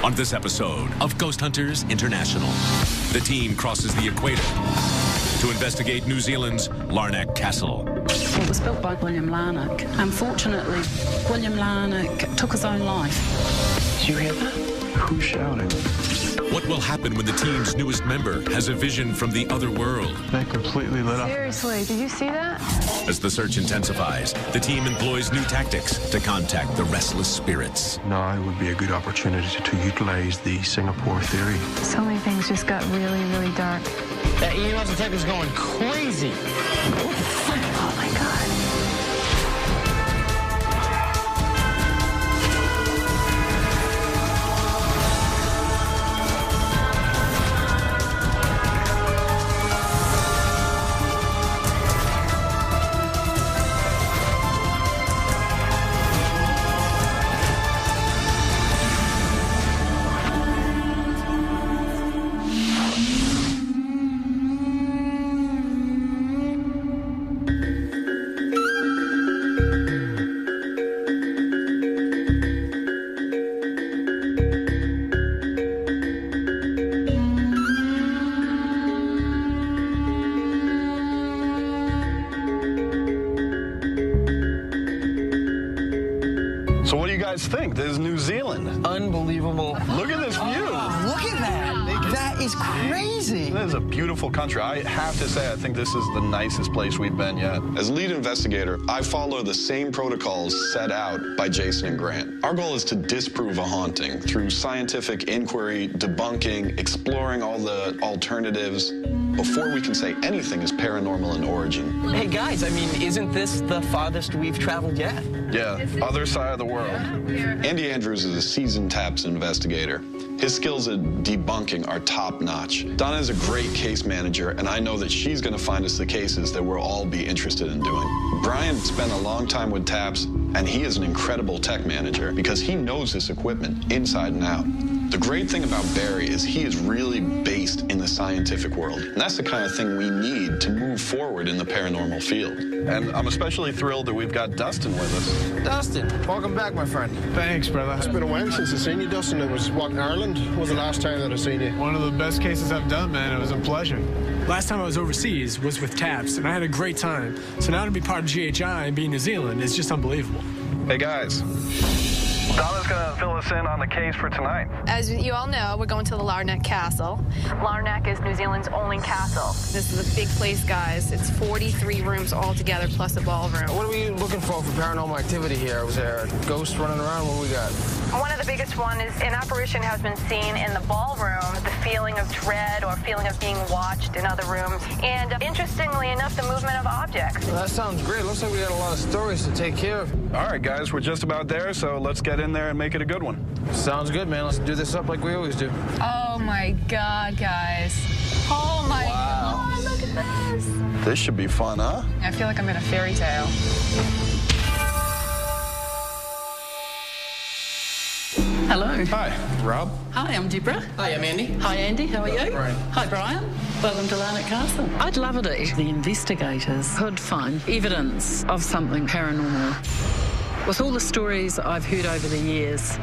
on this episode of Ghost Hunters International. The team crosses the equator to investigate New Zealand's Larnac Castle. It was built by William Larnac. Unfortunately, William Larnac took his own life. Did you hear that? Who's shouting? What will happen when the team's newest member has a vision from the other world? They completely lit up. Seriously, did you see that? As the search intensifies, the team employs new tactics to contact the restless spirits. Now would be a good opportunity to utilize the Singapore theory. So many things just got really, really dark. That EMS detective's going crazy. Oh my God. So what do you guys think? This is New Zealand. Unbelievable. Look at this view. Look at that. That is crazy. This is a beautiful country. I have to say, I think this is the nicest place we've been yet. As lead investigator, I follow the same protocols set out by Jason and Grant. Our goal is to disprove a haunting through scientific inquiry, debunking, exploring all the alternatives before we can say anything is paranormal in origin. Hey, guys, I mean, isn't this the farthest we've traveled yet? Yeah, other side of the world. Andy Andrews is a seasoned TAPS investigator. His skills at debunking are top-notch. Donna is a great case manager, and I know that she's going to find us the cases that we'll all be interested in doing. Brian spent a long time with TAPS, and he is an incredible tech manager because he knows this equipment inside and out. The great thing about Barry is he is really based in the scientific world, and that's the kind of thing we need to move forward in the paranormal field. And I'm especially thrilled that we've got Dustin with us. Dustin, welcome back, my friend. Thanks, brother. It's been a while since I've seen you, Dustin. It was, what, Ireland was the last time that I've seen you? One of the best cases I've done, man. It was a pleasure. Last time I was overseas was with TAPS, and I had a great time. So now to be part of GHI and be in New Zealand is just unbelievable. Hey, guys. Donna's going to fill us in on the case for tonight. As you all know, we're going to the Larnac Castle. Larnac is New Zealand's only castle. This is a big place, guys. It's 43 rooms altogether, plus a ballroom. What are we looking for paranormal activity here? Was there a ghost running around? What do we got? One of the biggest one is an apparition has been seen in the ballroom, the feeling of dread or feeling of being watched in other rooms, and interestingly enough, the movement of objects. Well, that sounds great. Looks like we got a lot of stories to take care of. All right, guys, we're just about there, so let's get in there and make it a good one. Sounds good, man. Let's do this up like we always do. Oh my God, guys. Oh my God, look at this. This should be fun, huh? I feel like I'm in a fairy tale. Hello. Hi, Rob. Hi, I'm Deborah. Hi, I'm Andy. Hi, Andy. How are you? Brian. Hi, Brian. Welcome to Larnac Castle. I'd love it if the investigators could find evidence of something paranormal. With all the stories I've heard over the years,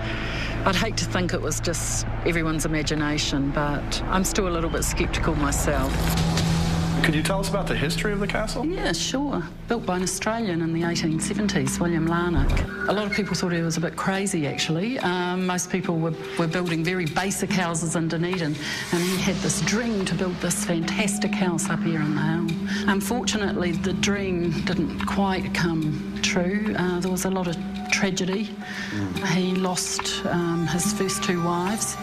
I'd hate to think it was just everyone's imagination, but I'm still a little bit sceptical myself. Could you tell us about the history of the castle? Yeah, sure. Built by an Australian in the 1870s, William Larnac. A lot of people thought he was a bit crazy, actually. Most people were building very basic houses in Dunedin, and he had this dream to build this fantastic house up here in the hill. Unfortunately, the dream didn't quite come true. There was a lot of tragedy. He lost his first two wives.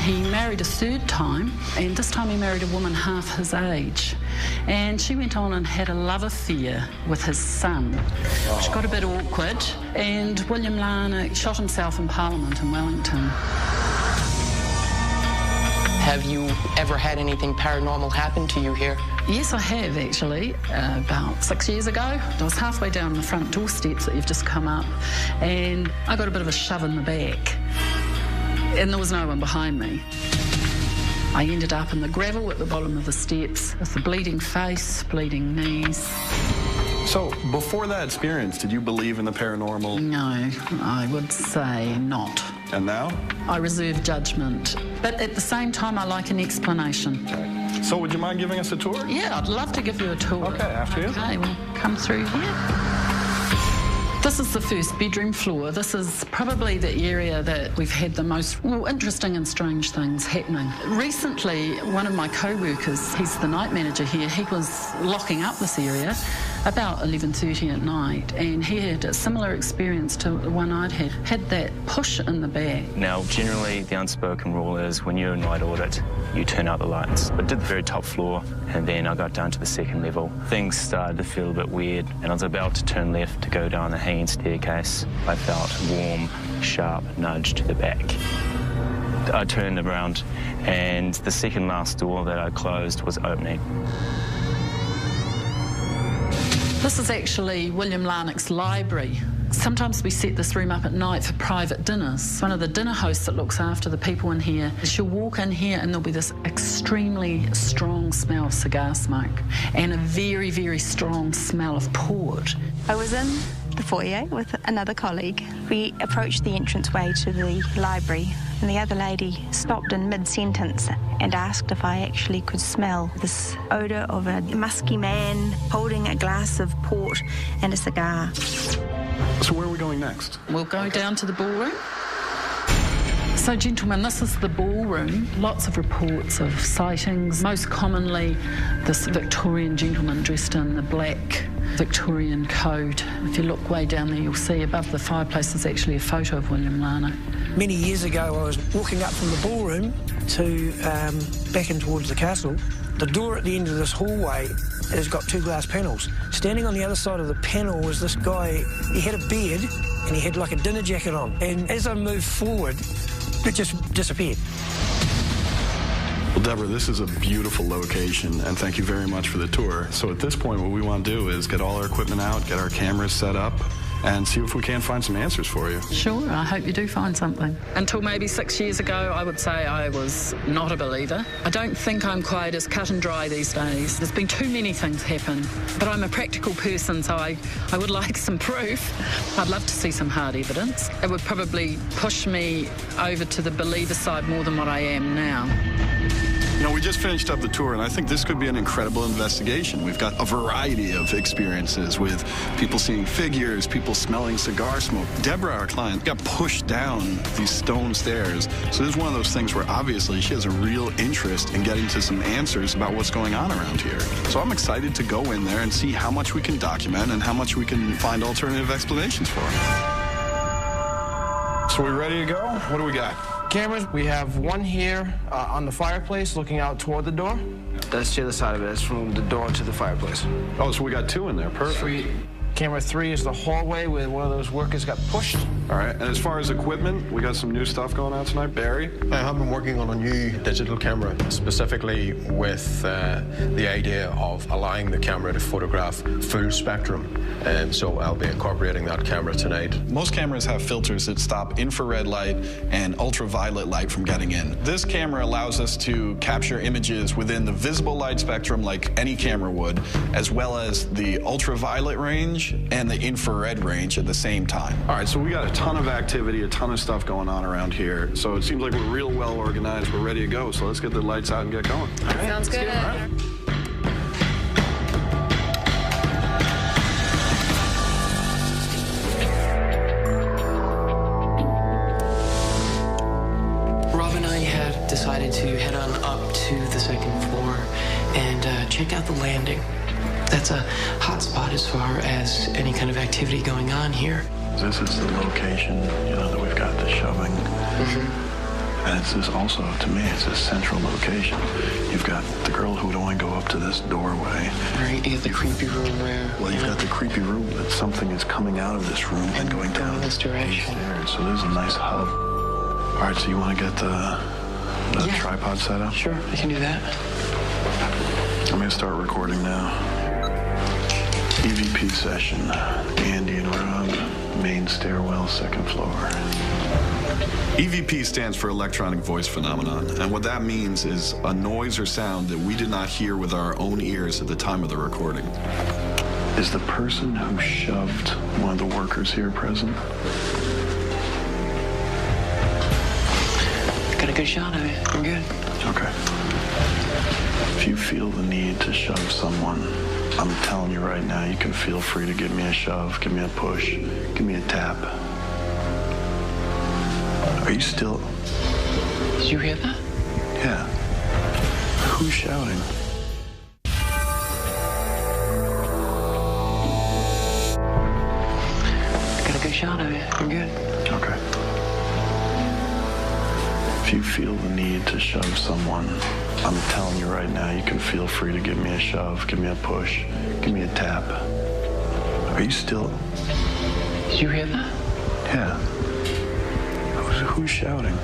He married a third time, and this time he married a woman half his age. And she went on and had a love affair with his son, which got a bit awkward, and William Larnac shot himself in Parliament in Wellington. Have you ever had anything paranormal happen to you here? Yes, I have, actually. About 6 years ago, I was halfway down the front door steps that you've just come up, and I got a bit of a shove in the back, and there was no one behind me. I ended up in the gravel at the bottom of the steps with a bleeding face, bleeding knees. So, before that experience, did you believe in the paranormal? No, I would say not. And now? I reserve judgment. But at the same time, I like an explanation. Okay. So would you mind giving us a tour? Yeah, I'd love to give you a tour. Okay, after you. Okay, we'll come through here. This is the first bedroom floor. This is probably the area that we've had the most interesting and strange things happening. Recently, one of my co-workers, he's the night manager here, he was locking up this area about 11:30 at night, and he had a similar experience to the one I'd had that push in the back. Now, generally, the unspoken rule is when you're in night audit, you turn out the lights. I did the very top floor, and then I got down to the second level. Things started to feel a bit weird, and I was about to turn left to go down the hanging staircase. I felt a warm, sharp nudge to the back. I turned around, and the second last door that I closed was opening. This is actually William Larnock's library. Sometimes we set this room up at night for private dinners. One of the dinner hosts that looks after the people in here, she'll walk in here and there'll be this extremely strong smell of cigar smoke and a very, very strong smell of port. I was in the foyer with another colleague. We approached the entranceway to the library, and the other lady stopped in mid-sentence and asked if I actually could smell this odour of a musky man holding a glass of port and a cigar. So where are we going next? We'll go down to the ballroom. So, gentlemen, this is the ballroom. Lots of reports of sightings. Most commonly, this Victorian gentleman dressed in the black Victorian coat. If you look way down there, you'll see above the fireplace there's actually a photo of William Larnock. Many years ago, I was walking up from the ballroom to back in towards the castle. The door at the end of this hallway has got two glass panels. Standing on the other side of the panel was this guy. He had a beard and he had like a dinner jacket on. And as I moved forward, it just disappeared. Well, Deborah, this is a beautiful location, and thank you very much for the tour. So at this point, what we want to do is get all our equipment out, get our cameras set up, and see if we can't find some answers for you. Sure, I hope you do find something. Until maybe 6 years ago, I would say I was not a believer. I don't think I'm quite as cut and dry these days. There's been too many things happen, but I'm a practical person, so I would like some proof. I'd love to see some hard evidence. It would probably push me over to the believer side more than what I am now. You know, we just finished up the tour, and I think this could be an incredible investigation. We've got a variety of experiences with people seeing figures, people smelling cigar smoke. Deborah, our client, got pushed down these stone stairs. So this is one of those things where obviously she has a real interest in getting to some answers about what's going on around here. So I'm excited to go in there and see how much we can document and how much we can find alternative explanations for. So we ready to go? What do we got? Cameras, we have one here on the fireplace looking out toward the door. That's the other side of it. It's from the door to the fireplace. Oh, so we got two in there. Perfect. Sweet. Camera 3 is the hallway where one of those workers got pushed. All right, and as far as equipment, we got some new stuff going on tonight. Barry? I have been working on a new digital camera, specifically with the idea of allowing the camera to photograph full spectrum. And so I'll be incorporating that camera tonight. Most cameras have filters that stop infrared light and ultraviolet light from getting in. This camera allows us to capture images within the visible light spectrum like any camera would, as well as the ultraviolet range and the infrared range at the same time. All right, so we got a ton of activity, a ton of stuff going on around here. So it seems like we're real well organized. We're ready to go. So let's get the lights out and get going. All right. Sounds good. All right. Decided to head on up to the second floor and check out the landing. That's a hot spot as far as any kind of activity going on here. This is the location, you know, that we've got the shoving. And it's just also, to me, it's a central location. You've got the girl who would only go up to this doorway. Right, you have the creepy room where... Well, you've got the creepy room, but something is coming out of this room and going down this direction. So there's a nice hub. All right, so you want to get the tripod set up? Sure, I can do that. I'm going to start recording now. EVP session. Andy and Rob, main stairwell, second floor. EVP stands for electronic voice phenomenon, and what that means is a noise or sound that we did not hear with our own ears at the time of the recording. Is the person who shoved one of the workers here present? Got a good shot of it. We're good. Okay. If you feel the need to shove someone, I'm telling you right now, you can feel free to give me a shove, give me a push, give me a tap. Are you still... Did you hear that? Yeah. Who's shouting? Got a good shot of it. We're good. Okay. If you feel the need to shove someone, I'm telling you right now, you can feel free to give me a shove, give me a push, give me a tap. Are you still... Did you hear that? Yeah. Who's shouting?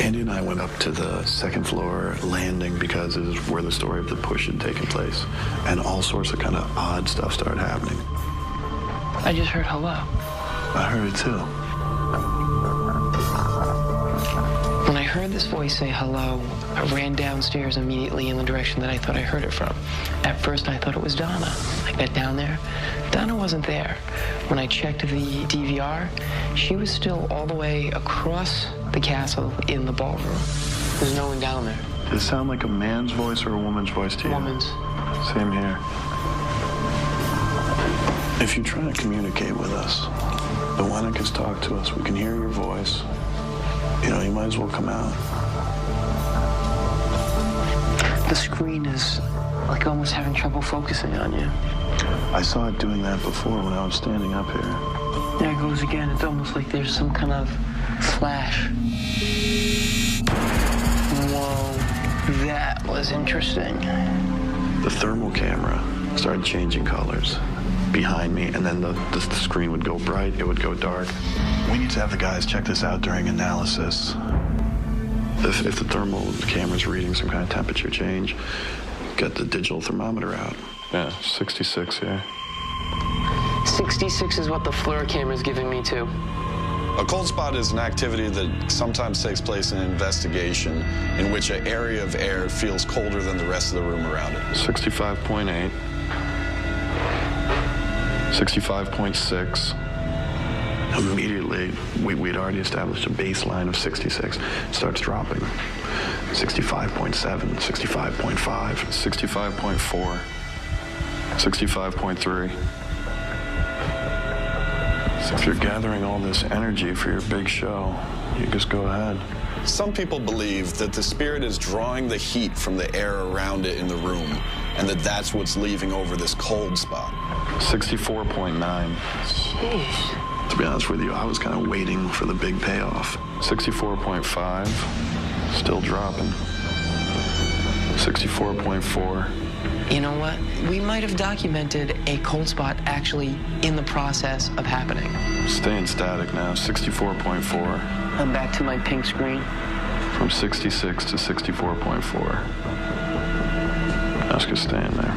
Andy and I went up to the second floor landing because it is where the story of the push had taken place. And all sorts of kind of odd stuff started happening. I just heard hello. I heard it too. When I heard this voice say hello, I ran downstairs immediately in the direction that I thought I heard it from. At first, I thought it was Donna. I got down there. Donna wasn't there. When I checked the DVR, she was still all the way across the castle in the ballroom. There's no one down there. Does it sound like a man's voice or a woman's voice to you? Woman's. Same here. If you're trying to communicate with us, then why not just talk to us? We can hear your voice. You know, you might as well come out. The screen is like almost having trouble focusing on you. I saw it doing that before when I was standing up here. There it goes again. It's almost like there's some kind of flash. Whoa, that was interesting. The thermal camera started changing colors behind me, and then the screen would go bright, it would go dark. We need to have the guys check this out during analysis. If the thermal camera's reading some kind of temperature change, get the digital thermometer out. Yeah, 66 here. 66 is what the FLIR camera's giving me too. A cold spot is an activity that sometimes takes place in an investigation in which an area of air feels colder than the rest of the room around it. 65.8. 65.6. Immediately, we'd already established a baseline of 66. It starts dropping. 65.7, 65.5, 65.4, 65.3. So if you're gathering all this energy for your big show, you just go ahead. Some people believe that the spirit is drawing the heat from the air around it in the room, and that's what's leaving over this cold spot. 64.9. Jeez. To be honest with you, I was kind of waiting for the big payoff. 64.5, still dropping. 64.4. You know what? We might have documented a cold spot actually in the process of happening. Staying static now, 64.4. I'm back to my pink screen. From 66 to 64.4. That's just staying there.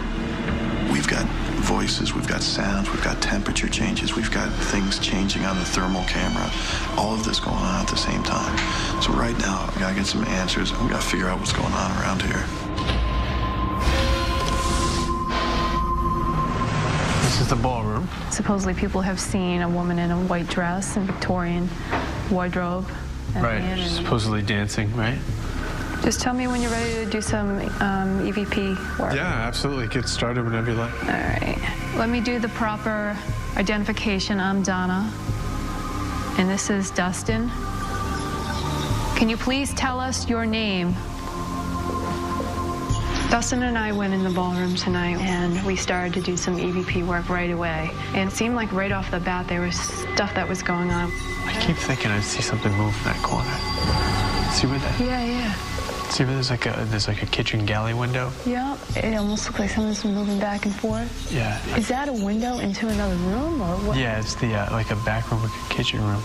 We've got voices, we've got sounds, we've got temperature changes, we've got things changing on the thermal camera. All of this going on at the same time. So right now, we gotta get some answers, and we gotta figure out what's going on around here. This is the ballroom. Supposedly people have seen a woman in a white dress and Victorian wardrobe. Right, supposedly dancing, right? Just tell me when you're ready to do some EVP work. Yeah, absolutely. Get started whenever you like. All right. Let me do the proper identification. I'm Donna, and this is Dustin. Can you please tell us your name? Dustin and I went in the ballroom tonight, and we started to do some EVP work right away. And it seemed like right off the bat there was stuff that was going on. I keep thinking I see something move in that corner. See where that? Yeah. See where there's like a kitchen galley window? Yeah, it almost looks like someone's moving back and forth. Yeah. Is that a window into another room, or what? Yeah, it's the like a back room, like a kitchen room.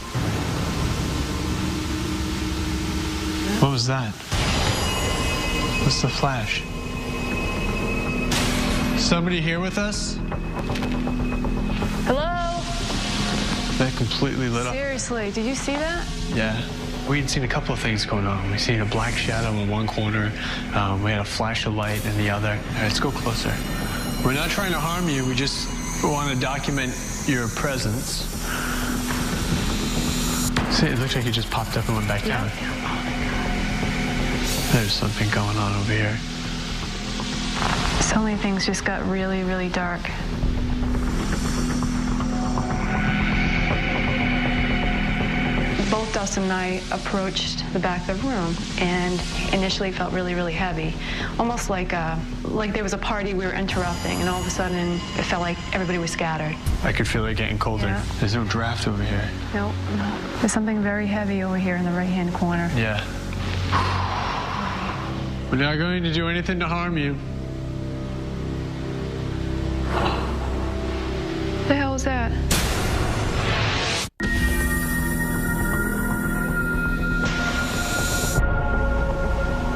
What was that? What's the flash? Somebody here with us? Hello? That completely lit up. Seriously, did you see that? Yeah. We'd seen a couple of things going on. We'd seen a black shadow in one corner. We had a flash of light in the other. All right, let's go closer. We're not trying to harm you. We just want to document your presence. See, it looks like it just popped up and went back down. There's something going on over here. So many things just got really, really dark. Both Dustin and I approached the back of the room, and initially it felt really, really heavy. Almost like there was a party we were interrupting, and all of a sudden it felt like everybody was scattered. I could feel it getting colder. Yeah. There's no draft over here. No. There's something very heavy over here in the right-hand corner. Yeah. We're not going to do anything to harm you. What the hell is that?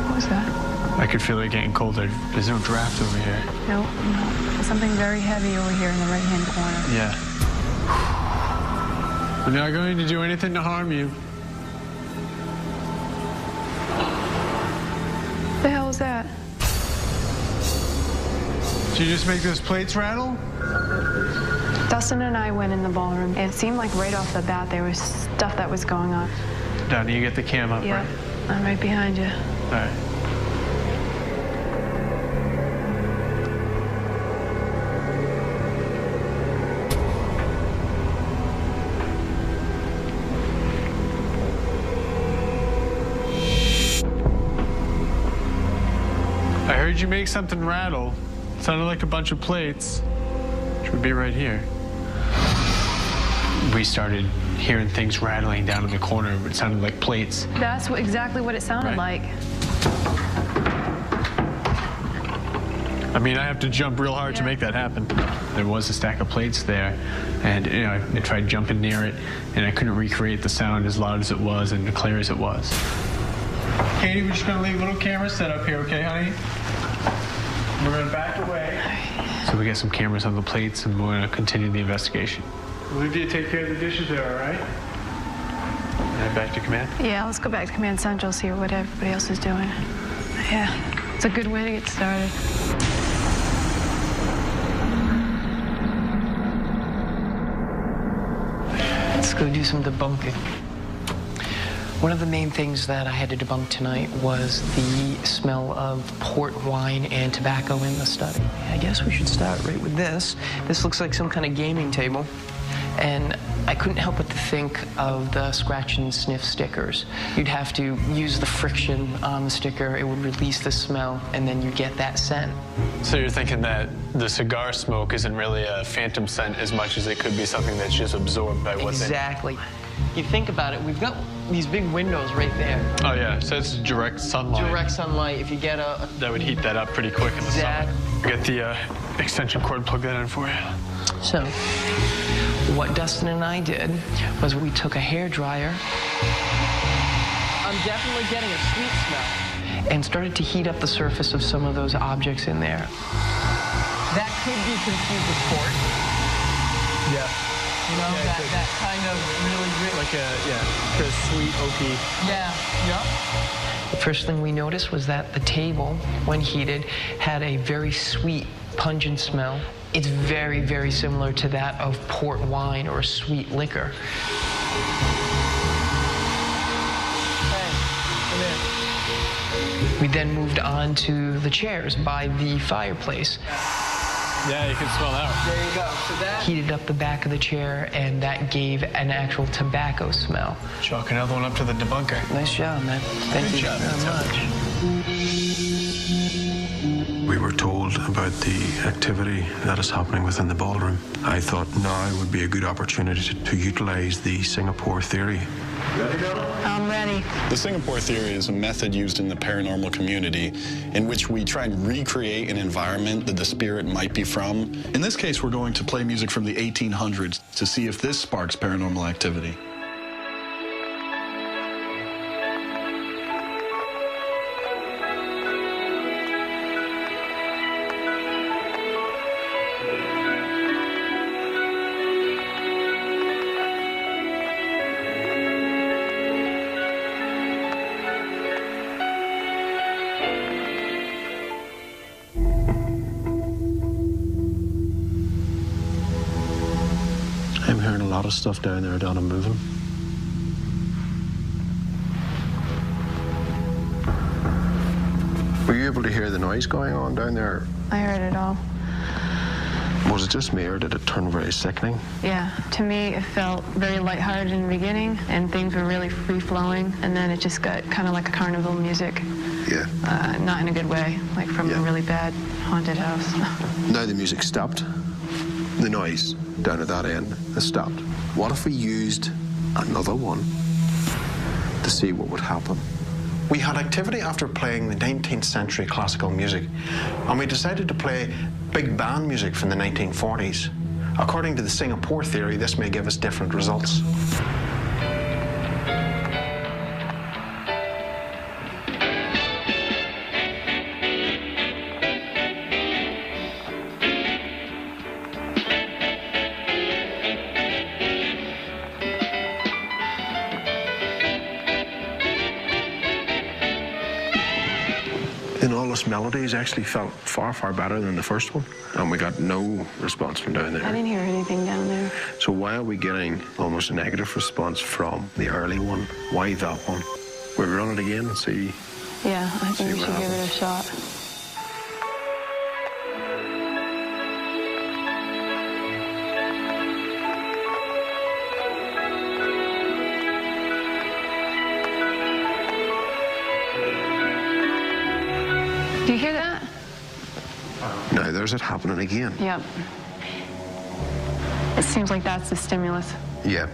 What was that? I could feel it getting colder. There's no draft over here. No. There's something very heavy over here in the right-hand corner. Yeah. We're not going to do anything to harm you. What the hell is that? Did you just make those plates rattle? Dustin and I went in the ballroom. It seemed like right off the bat there was stuff that was going on. Donnie, you get the cam up, Yeah, right? I'm right behind you. All right. I heard you make something rattle. It sounded like a bunch of plates, which would be right here. We started hearing things rattling down in the corner. It sounded like plates. That's exactly what it sounded like. I mean, I have to jump real hard to make that happen. There was a stack of plates there, and you know, I tried jumping near it, and I couldn't recreate the sound as loud as it was and clear as it was. Katie, we're just gonna leave a little camera set up here, okay, honey? We're gonna back away. So we got some cameras on the plates, and we're gonna continue the investigation. Olivia, take care of the dishes there, all right? Head back to command? Yeah, let's go back to Command Central, see what everybody else is doing. Yeah, it's a good way to get started. Let's go do some debunking. One of the main things that I had to debunk tonight was the smell of port wine and tobacco in the study. I guess we should start right with this. This looks like some kind of gaming table. And I couldn't help but to think of the scratch and sniff stickers. You'd have to use the friction on the sticker, it would release the smell, and then you get that scent. So you're thinking that the cigar smoke isn't really a phantom scent as much as it could be something that's just absorbed by what's in it? Exactly. You think about it, we've got these big windows right there. Oh yeah, so it's direct sunlight. Direct sunlight. If you get a... That would heat that up pretty quick in the summer. Get the extension cord, plug that in for you. So, what Dustin and I did was we took a hairdryer. I'm definitely getting a sweet smell. And started to heat up the surface of some of those objects in there. That could be confused with port. Yeah. You know, that kind of really like a sweet oaky. Yeah. Yeah. The first thing we noticed was that the table, when heated, had a very sweet, pungent smell. It's very, very similar to that of port wine or sweet liquor. We then moved on to the chairs by the fireplace. Yeah, you can smell that. There you go. So that heated up the back of the chair, and that gave an actual tobacco smell. Chalk another one up to the debunker. Nice job, man. Thank you very much. We were told about the activity that is happening within the ballroom. I thought now would be a good opportunity to utilize the Singapore theory. Ready now? I'm ready. The Singapore theory is a method used in the paranormal community in which we try and recreate an environment that the spirit might be from. In this case, we're going to play music from the 1800s to see if this sparks paranormal activity. I'm hearing a lot of stuff down there, Donna, moving. able to hear the noise going on down there? I heard it all. Was it just me, or did it turn very sickening? Yeah, to me it felt very lighthearted in the beginning, and things were really free-flowing, and then it just got kind of like a carnival music. Yeah. Not in a good way, like from a really bad haunted house. Now the music stopped. The noise down at that end has stopped. What if we used another one to see what would happen? We had activity after playing the 19th century classical music, and we decided to play big band music from the 1940s. According to the Singapore theory, this may give us different results. Melodies actually felt far, far better than the first one, and we got no response from down there. I didn't hear anything down there. So why are we getting almost a negative response from the early one? Why that one? We'll run it again and see. Yeah, I think we should give it a shot. Do you hear that? Now there's it happening again. Yep. It seems like that's the stimulus. Yeah.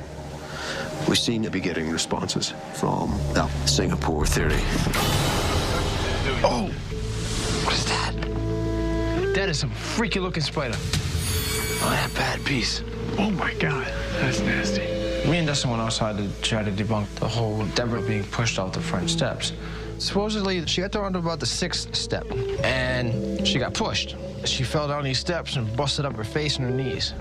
We seem to be getting responses from that Singapore theory. Oh! What is that? That is some freaky looking spider. Oh, that bad piece. Oh my God, that's nasty. Me and Dustin went outside to try to debunk the whole Deborah being pushed out the front steps. Supposedly, she got thrown onto about the 6th step, and she got pushed. She fell down these steps and busted up her face and her knees.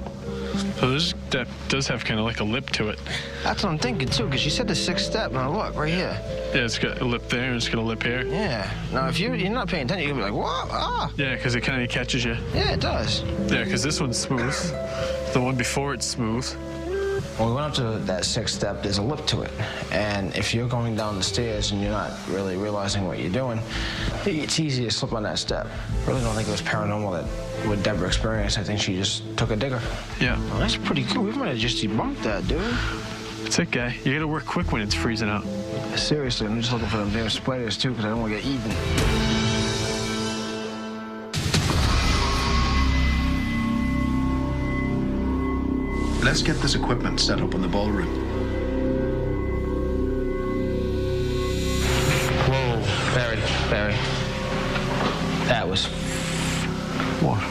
So this step does have kind of like a lip to it. That's what I'm thinking, too, because she said the 6th step. Now, look, right here. Yeah, it's got a lip there, and it's got a lip here. Yeah. Now, if you're not paying attention, you're going to be like, what? Ah! Yeah, because it kind of catches you. Yeah, it does. Yeah, because this one's smooth. The one before it's smooth. When we went up to that 6th step, there's a lip to it. And if you're going down the stairs and you're not really realizing what you're doing, it's easy to slip on that step. I really don't think it was paranormal that what Deborah experienced. I think she just took a digger. Yeah. Well, that's pretty cool. We might have just debunked that, dude. That's it, guy. You gotta work quick when it's freezing out. Seriously, I'm just looking for them damn spiders, too, because I don't want to get eaten. Let's get this equipment set up in the ballroom. Whoa, Barry. That was... What?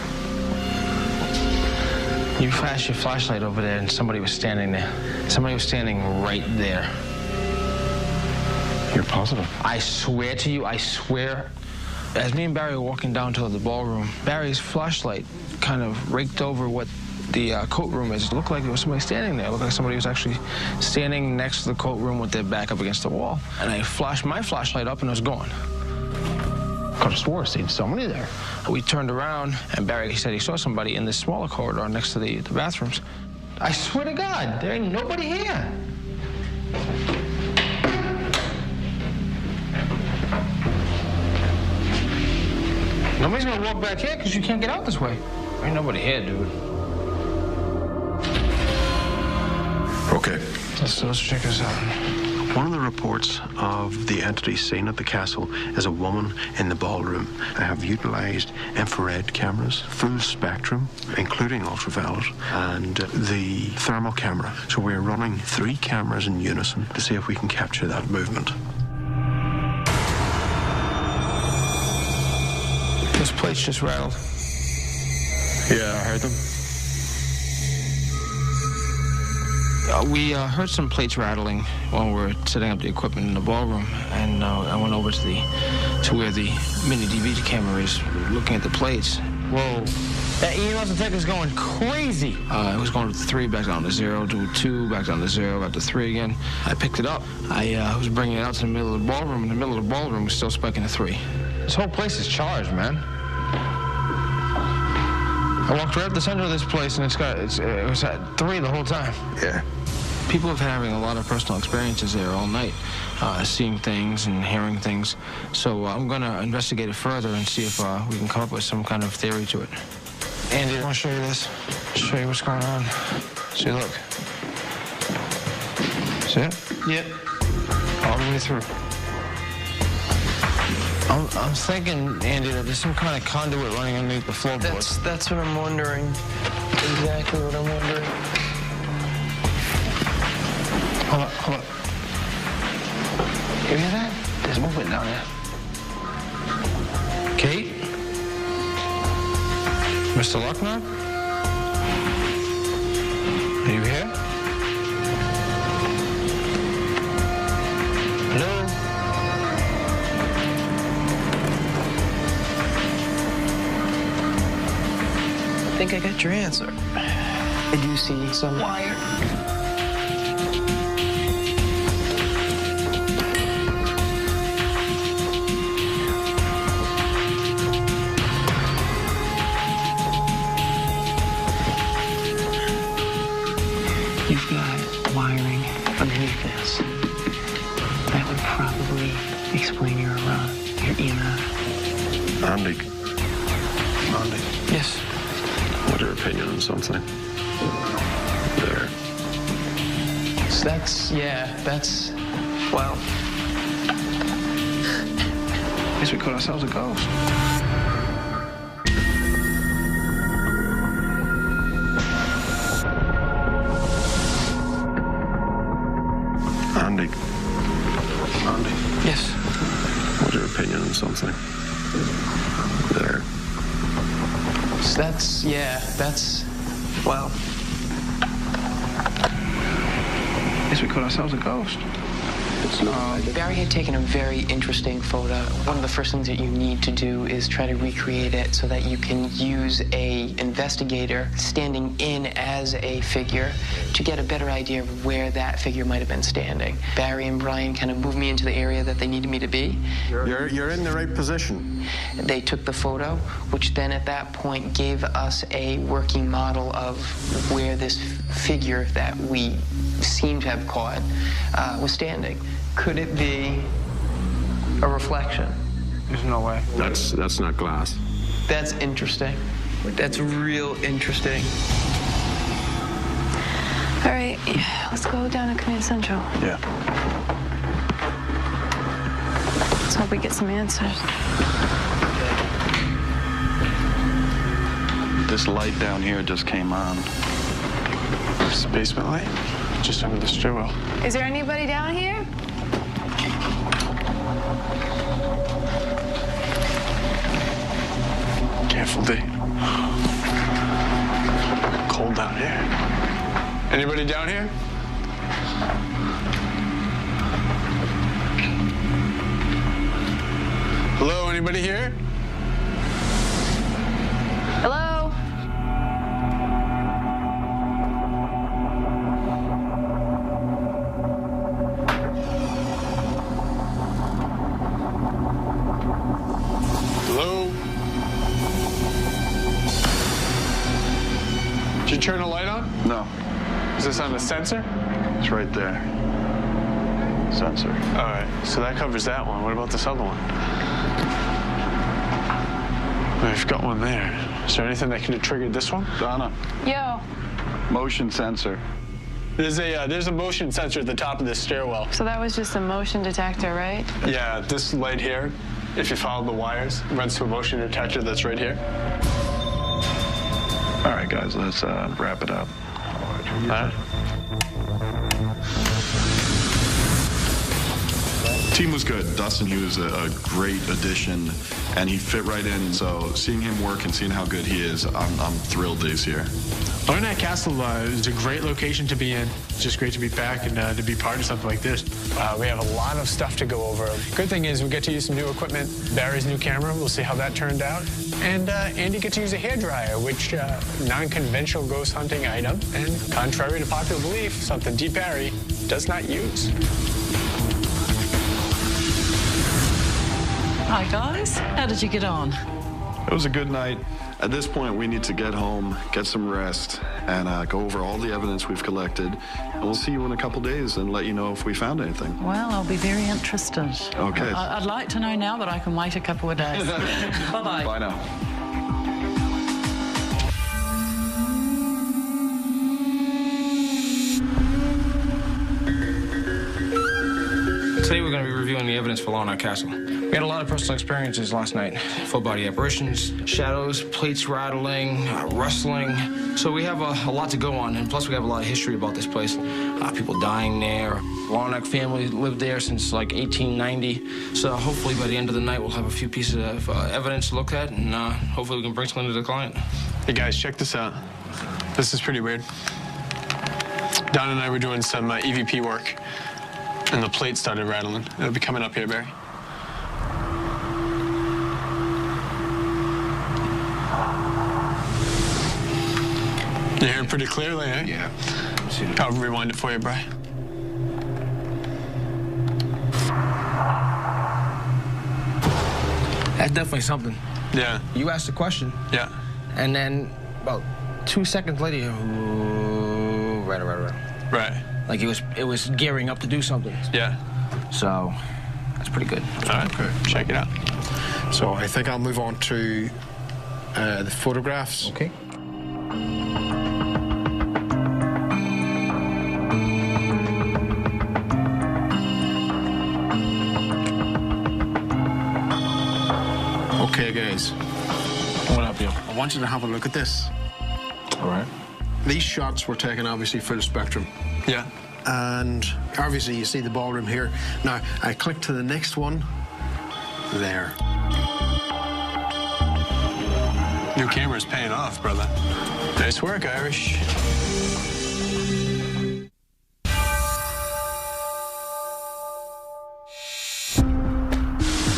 You flashed your flashlight over there and somebody was standing there. Somebody was standing right there. You're positive? I swear to you, I swear. As me and Barry were walking down to the ballroom, Barry's flashlight kind of raked over what the coat room is. It looked like there was somebody standing there. It looked like somebody was actually standing next to the coat room with their back up against the wall. And I flashed my flashlight up and it was gone. Could have swore I seen somebody there. We turned around and Barry said he saw somebody in this smaller corridor next to the bathrooms. I swear to God, there ain't nobody here. Nobody's gonna walk back here because you can't get out this way. There ain't nobody here, dude. Okay. Let's check this out. One of the reports of the entity seen at the castle is a woman in the ballroom. I have utilized infrared cameras, full spectrum, including ultraviolet, and the thermal camera. So we're running 3 cameras in unison to see if we can capture that movement. Those plates just rattled. Yeah, I heard them. We heard some plates rattling while we were setting up the equipment in the ballroom, and I went over to where the mini DVD camera is, looking at the plates. Whoa. That EMS detector's going crazy. It was going to 3, back down to 0, to 2, back down to 0, back to 3 again. I picked it up. I was bringing it out to the middle of the ballroom, and the middle of the ballroom was still spiking to 3. This whole place is charged, man. I walked right up the center of this place, and it was at 3 the whole time. Yeah. People have been having a lot of personal experiences there all night, seeing things and hearing things. So I'm going to investigate it further and see if we can come up with some kind of theory to it. Andy, I want to show you this. Show you what's going on. See, look. See it? Yep. All the way through. I'm thinking, Andy, that there's some kind of conduit running underneath the floorboards. That's what I'm wondering. Exactly what I'm wondering. Hold up. You hear that? There's movement down there. Kate? Mr. Lucknow? Are you here? Hello? I think I got your answer. I do see some wire. You've got wiring underneath this. That would probably explain your EMF. Andy. Yes. What's your opinion on something? There. So that's, well, I guess we caught ourselves a ghost. Andy. Yes. What's your opinion on something? There. So that's, well, I guess we caught ourselves a ghost. Barry had taken a very interesting photo. One of the first things that you need to do is try to recreate it so that you can use an investigator standing in as a figure to get a better idea of where that figure might have been standing. Barry and Brian kind of moved me into the area that they needed me to be. You're in the right position. They took the photo, which then at that point gave us a working model of where this figure that we seem to have caught was standing. Could it be a reflection? There's no way. That's not glass. That's interesting. That's real interesting. All right, let's go down to Command Central. Yeah. Let's hope we get some answers. This light down here just came on. It's a basement light, just under the stairwell. Is there anybody down here? Careful, D. Cold down here. Anybody down here? Hello, anybody here? Hello? Hello? Did you turn the light on? No, Is this on the sensor? it's right there. Sensor. All right, so that covers that one. What about this other one? We've got one there. Is there anything that could have triggered this one? Donna, Yo. motion sensor. There's a motion sensor at the top of this stairwell. So that was just a motion detector, right? Yeah, this light here, if you follow the wires, runs to a motion detector that's right here. All right, guys, let's wrap it up. All right. Team was good. Dustin, he was a great addition, and he fit right in. So seeing him work and seeing how good he is, I'm thrilled that he's here. Barnett Castle is a great location to be in. It's just great to be back and to be part of something like this. We have a lot of stuff to go over. Good thing is we get to use some new equipment. Barry's new camera, we'll see how that turned out. And Andy gets to use a hairdryer, which non-conventional ghost hunting item, and contrary to popular belief, something Deep Barry does not use. Hi guys, how did you get on? It was a good night. At this point, we need to get home, get some rest, and go over all the evidence we've collected. And we'll see you in a couple days and let you know if we found anything. Well, I'll be very interested. Okay. I'd like to know now, but I can wait a couple of days. Bye-bye. Bye now. Today we're going to be reviewing the evidence for Larnach Castle. We had a lot of personal experiences last night. Full-body apparitions, shadows, plates rattling, rustling. So we have a lot to go on, and plus we have a lot of history about this place. People dying there. Larnach family lived there since like 1890. So hopefully by the end of the night we'll have a few pieces of evidence to look at, and hopefully we can bring something to the client. Hey guys, check this out. This is pretty weird. Don and I were doing some EVP work, and the plate started rattling. It'll be coming up here, Barry. You hear it pretty clearly, eh? Yeah. I'll rewind it for you, Bri. That's definitely something. Yeah. You asked a question. Yeah. And then about 2 seconds later, Right. Like it was gearing up to do something. Yeah. So that's pretty good. All right, okay. Check it out. So I think I'll move on to the photographs. Okay. Okay, guys. What up, yo? I want you to have a look at this. All right. These shots were taken, obviously, full spectrum. Yeah. And obviously, you see the ballroom here. Now, I click to the next one. There. New camera's paying off, brother. Nice work, Irish.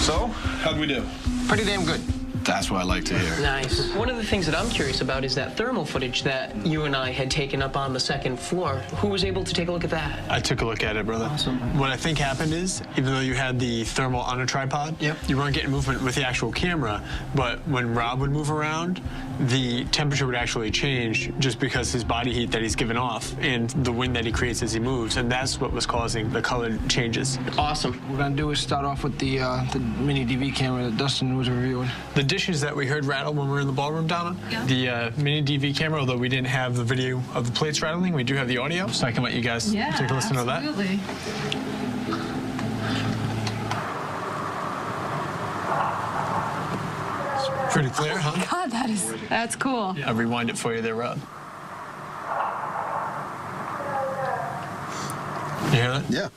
So, how'd we do? Pretty damn good. That's what I like to hear. Nice. One of the things that I'm curious about is that thermal footage that you and I had taken up on the second floor. Who was able to take a look at that? I took a look at it, brother. Awesome. What I think happened is, even though you had the thermal on a tripod, you weren't getting movement with the actual camera, but when Rob would move around, the temperature would actually change just because his body heat that he's given off and the wind that he creates as he moves, and that's what was causing the color changes. Awesome. What we're gonna do is start off with the mini DV camera that Dustin was reviewing. The dishes that we heard rattle when we were in the ballroom, Donna, the mini DV camera, although we didn't have the video of the plates rattling, we do have the audio, so I can let you guys take a listen to that. It's pretty clear, huh? God, that's cool. I'll rewind it for you there, Rob. You hear that? Yeah.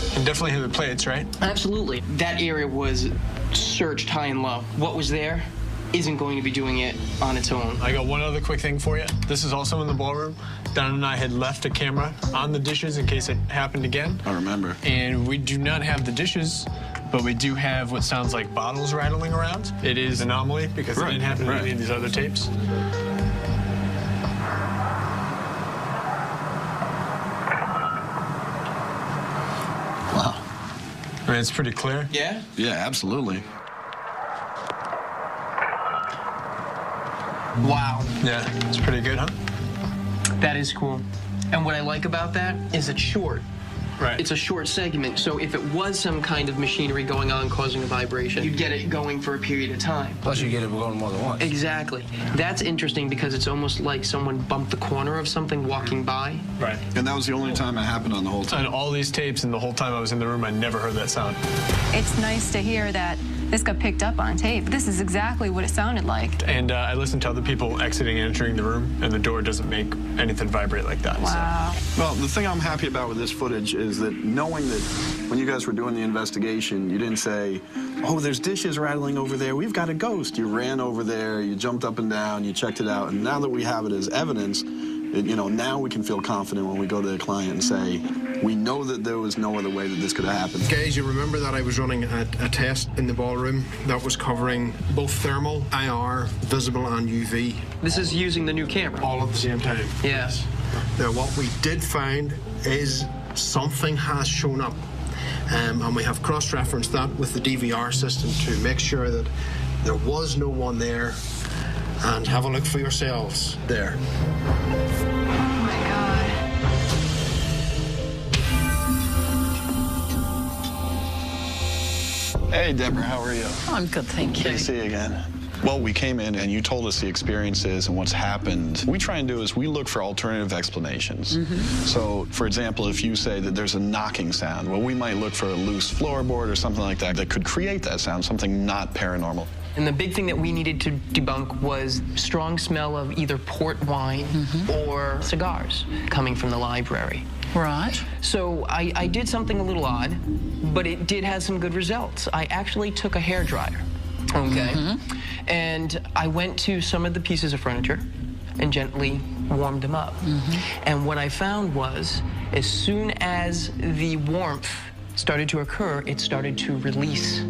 You can definitely hear the plates, right? Absolutely. That area was searched high and low. What was there isn't going to be doing it on its own. I got one other quick thing for you. This is also in the ballroom. Don and I had left a camera on the dishes in case it happened again. I remember. And we do not have the dishes, but we do have what sounds like bottles rattling around. It is an anomaly because it didn't happen in any of these other tapes. Wow. I mean, it's pretty clear. Yeah? Yeah, absolutely. Wow. Yeah, it's pretty good, huh? That is cool. And what I like about that is it's short. Right. It's a short segment, so if it was some kind of machinery going on causing a vibration, you'd get it going for a period of time. Plus you get it going more than once. Exactly. That's interesting because it's almost like someone bumped the corner of something walking by. Right. And that was the only time it happened on the whole time. On all these tapes and the whole time I was in the room, I never heard that sound. It's nice to hear that this got picked up on tape. This is exactly what it sounded like. And I listened to other people exiting and entering the room, and the door doesn't make anything vibrate like that. Wow. So. Well, the thing I'm happy about with this footage is that knowing that when you guys were doing the investigation, you didn't say, oh, there's dishes rattling over there, we've got a ghost. You ran over there, you jumped up and down, you checked it out, and now that we have it as evidence, now we can feel confident when we go to the client and say, we know that there was no other way that this could have happened. Guys, you remember that I was running a test in the ballroom that was covering both thermal, IR, visible, and UV. This is using the new camera. All at the same time. Yes. Now, what we did find is something has shown up. and we have cross-referenced that with the DVR system to make sure that there was no one there. And have a look for yourselves there. Oh my God. Hey, Deborah, how are you? I'm good, thank you. Good to see you again. Well, we came in and you told us the experiences and what's happened. What we try and do is we look for alternative explanations. So, for example, if you say that there's a knocking sound, well, we might look for a loose floorboard or something like that that could create that sound, something not paranormal. And the big thing that we needed to debunk was strong smell of either port wine or cigars coming from the library. Right. So I did something a little odd, but it did have some good results. I actually took a hairdryer, okay? And I went to some of the pieces of furniture and gently warmed them up. And what I found was, as soon as the warmth started to occur, it started to release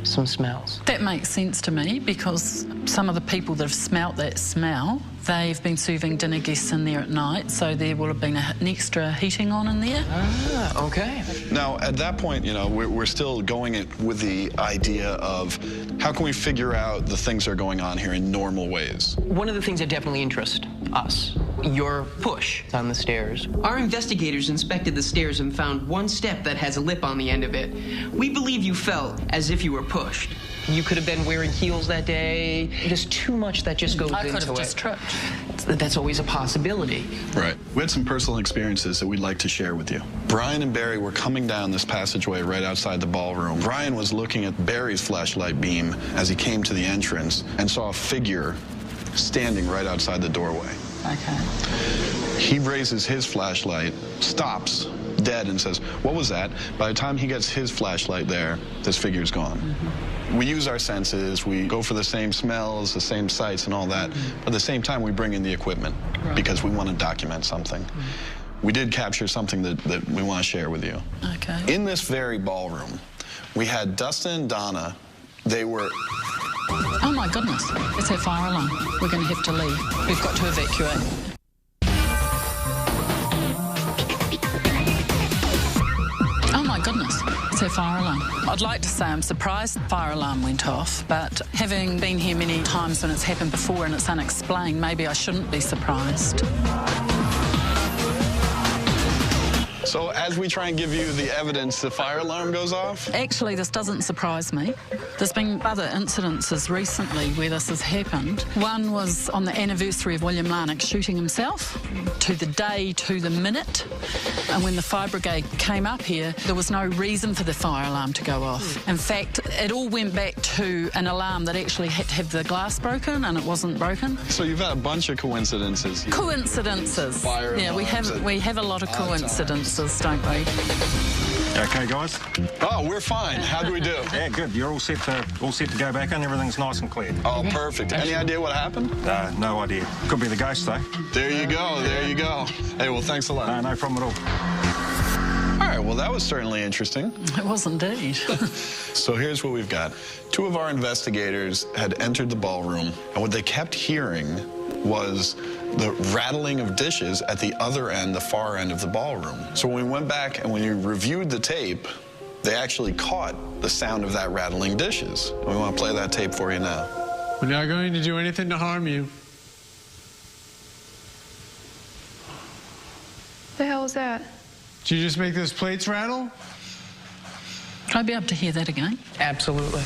some smells. That makes sense to me, because some of the people that have smelt that smell, they've been serving dinner guests in there at night, so there will have been an extra heating on in there. Ah, okay. Now, at that point, you know, we're still going with the idea of how can we figure out the things that are going on here in normal ways? One of the things that definitely interests us, your push on the stairs. Our investigators inspected the stairs and found one step that has a lip on the end of it. We believe you felt as if you were pushed. You could have been wearing heels that day. There's too much that just goes into it. I could have just tripped. That's always a possibility. Right. We had some personal experiences that we'd like to share with you. Brian and Barry were coming down this passageway right outside the ballroom. Brian was looking at Barry's flashlight beam as he came to the entrance and saw a figure standing right outside the doorway. Okay. He raises his flashlight, stops dead, and says, "What was that?" By the time he gets his flashlight there, this figure's gone. We use our senses, we go for the same smells, the same sights and all that, but at the same time we bring in the equipment because we want to document something. We did capture something that we want to share with you. Okay. In this very ballroom, we had Dustin and Donna. They were... Oh my goodness, it's our fire alarm. We're going to have to leave. We've got to evacuate. Oh my goodness, it's our fire alarm. I'd like to say I'm surprised the fire alarm went off, but having been here many times when it's happened before and it's unexplained, maybe I shouldn't be surprised. So as we try and give you the evidence, the fire alarm goes off? Actually, this doesn't surprise me. There's been other incidences recently where this has happened. One was on the anniversary of William Larnock shooting himself, to the day, to the minute. And when the fire brigade came up here, there was no reason for the fire alarm to go off. In fact, it all went back to an alarm that actually had to have the glass broken, and it wasn't broken. So you've had a bunch of coincidences. Coincidences. Fire yeah, we have a lot of coincidences, don't we? Okay, guys? Oh, we're fine. How do we do? Yeah, good. You're all set to go back in. Everything's nice and clear. Oh, perfect. Any idea what happened? No idea. Could be the ghost, though. There you go. There you go. Hey, well, thanks a lot. No problem at all. All right, well, that was certainly interesting. It was indeed. So here's what we've got. Two of our investigators had entered the ballroom, and what they kept hearing was the rattling of dishes at the other end, the far end of the ballroom. So when we went back and when we reviewed the tape, they actually caught the sound of that rattling dishes. And we want to play that tape for you now. We're not going to do anything to harm you. The hell is that? Did you just make those plates rattle? Could I be able to hear that again? Absolutely.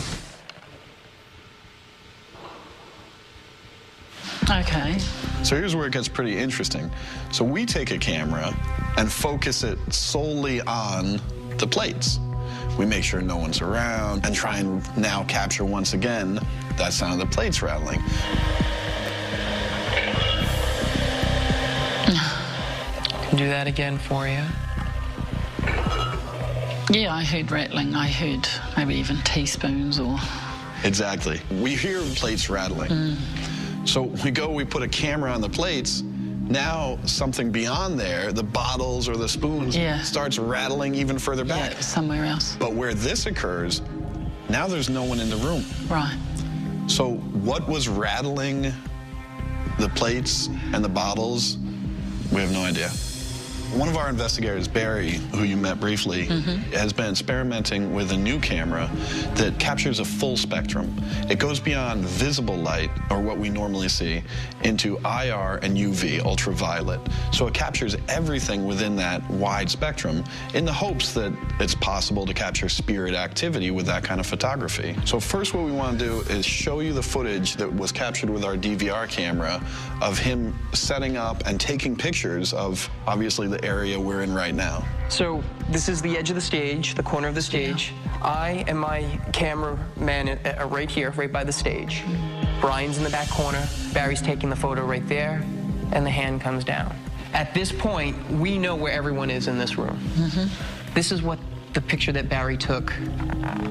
Okay. So here's where it gets pretty interesting. So we take a camera and focus it solely on the plates. We make sure no one's around and try and now capture once again that sound of the plates rattling. Do that again for you. Yeah, I heard rattling. I heard maybe even teaspoons or... Exactly. We hear plates rattling. So we put a camera on the plates. Now something beyond there, the bottles or the spoons, starts rattling even further back. Yeah, somewhere else. But where this occurs, now there's no one in the room. Right. So what was rattling the plates and the bottles, we have no idea. One of our investigators, Barry, who you met briefly, has been experimenting with a new camera that captures a full spectrum. It goes beyond visible light, or what we normally see, into IR and UV, ultraviolet. So it captures everything within that wide spectrum in the hopes that it's possible to capture spirit activity with that kind of photography. So first what we want to do is show you the footage that was captured with our DVR camera of him setting up and taking pictures of, obviously, the area we're in right now. So this is the edge of the stage, the corner of the stage. I and my cameraman are right here, right by the stage. Brian's in the back corner. Barry's taking the photo right there, and the hand comes down. At this point, we know where everyone is in this room. This is what the picture that Barry took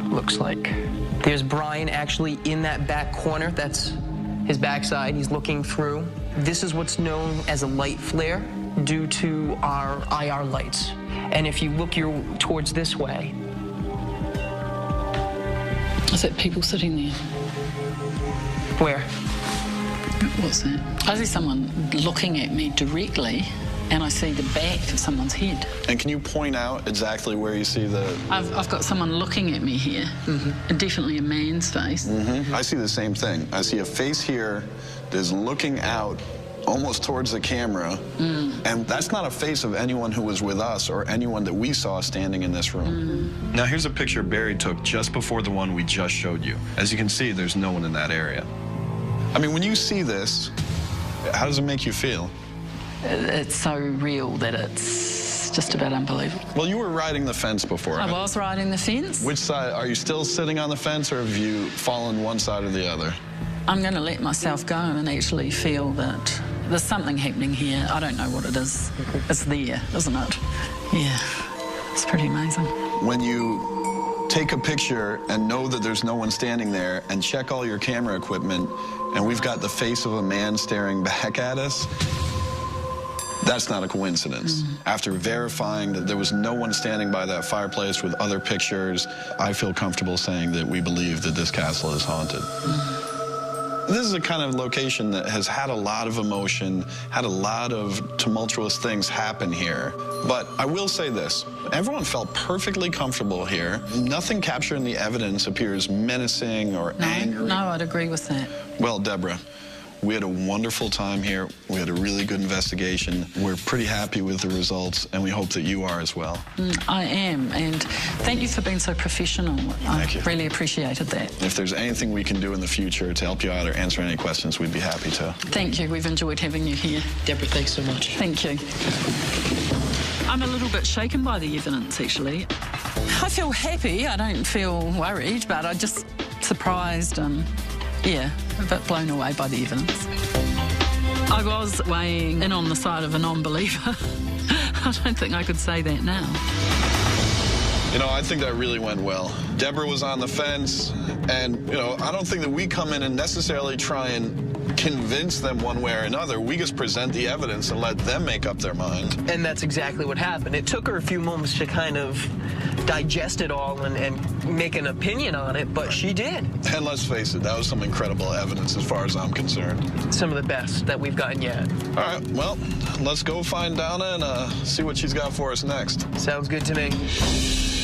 looks like. There's Brian actually in that back corner. That's his backside. He's looking through. This is what's known as a light flare due to our IR lights. And if you look towards this way. Is it people sitting there? Where? What's that? I see someone looking at me directly, and I see the back of someone's head. And can you point out exactly where you see the... I've got someone looking at me here. Definitely a man's face. I see the same thing. I see a face here that's looking out almost towards the camera, and that's not a face of anyone who was with us or anyone that we saw standing in this room. Now here's a picture Barry took just before the one we just showed you. As you can see, there's no one in that area. I mean, when you see this, how does it make you feel? It's so real that it's just about unbelievable. Well, you were riding the fence before. I was riding the fence. Which side? Are you still sitting on the fence, or have you fallen one side or the other? I'm going to let myself go and actually feel that there's something happening here. I don't know what it is. It's there, isn't it? Yeah, it's pretty amazing. When you take a picture and know that there's no one standing there and check all your camera equipment, and we've got the face of a man staring back at us, that's not a coincidence. After verifying that there was no one standing by that fireplace with other pictures, I feel comfortable saying that we believe that this castle is haunted. This is a kind of location that has had a lot of emotion, had a lot of tumultuous things happen here. But I will say this, everyone felt perfectly comfortable here. Nothing captured in the evidence appears menacing or angry. No, I'd agree with that. Well, Deborah, we had a wonderful time here. We had a really good investigation. We're pretty happy with the results, and we hope that you are as well. I am, and thank you for being so professional. Thank you. I really appreciated that. If there's anything we can do in the future to help you out or answer any questions, we'd be happy to. Thank you. We've enjoyed having you here. Deborah, thanks so much. Thank you. I'm a little bit shaken by the evidence, actually. I feel happy. I don't feel worried, but I'm just surprised and, yeah, a bit blown away by the evidence. I was weighing in on the side of a non-believer. I don't think I could say that now. You know, I think that really went well. Deborah was on the fence, and, you know, I don't think that we come in and necessarily try and convince them one way or another. We just present the evidence and let them make up their mind. And that's exactly what happened. It took her a few moments to kind of digest it all and make an opinion on it, but she did. And let's face it, that was some incredible evidence as far as I'm concerned. Some of the best that we've gotten yet. All right, well, let's go find Donna and see what she's got for us next. Sounds good to me.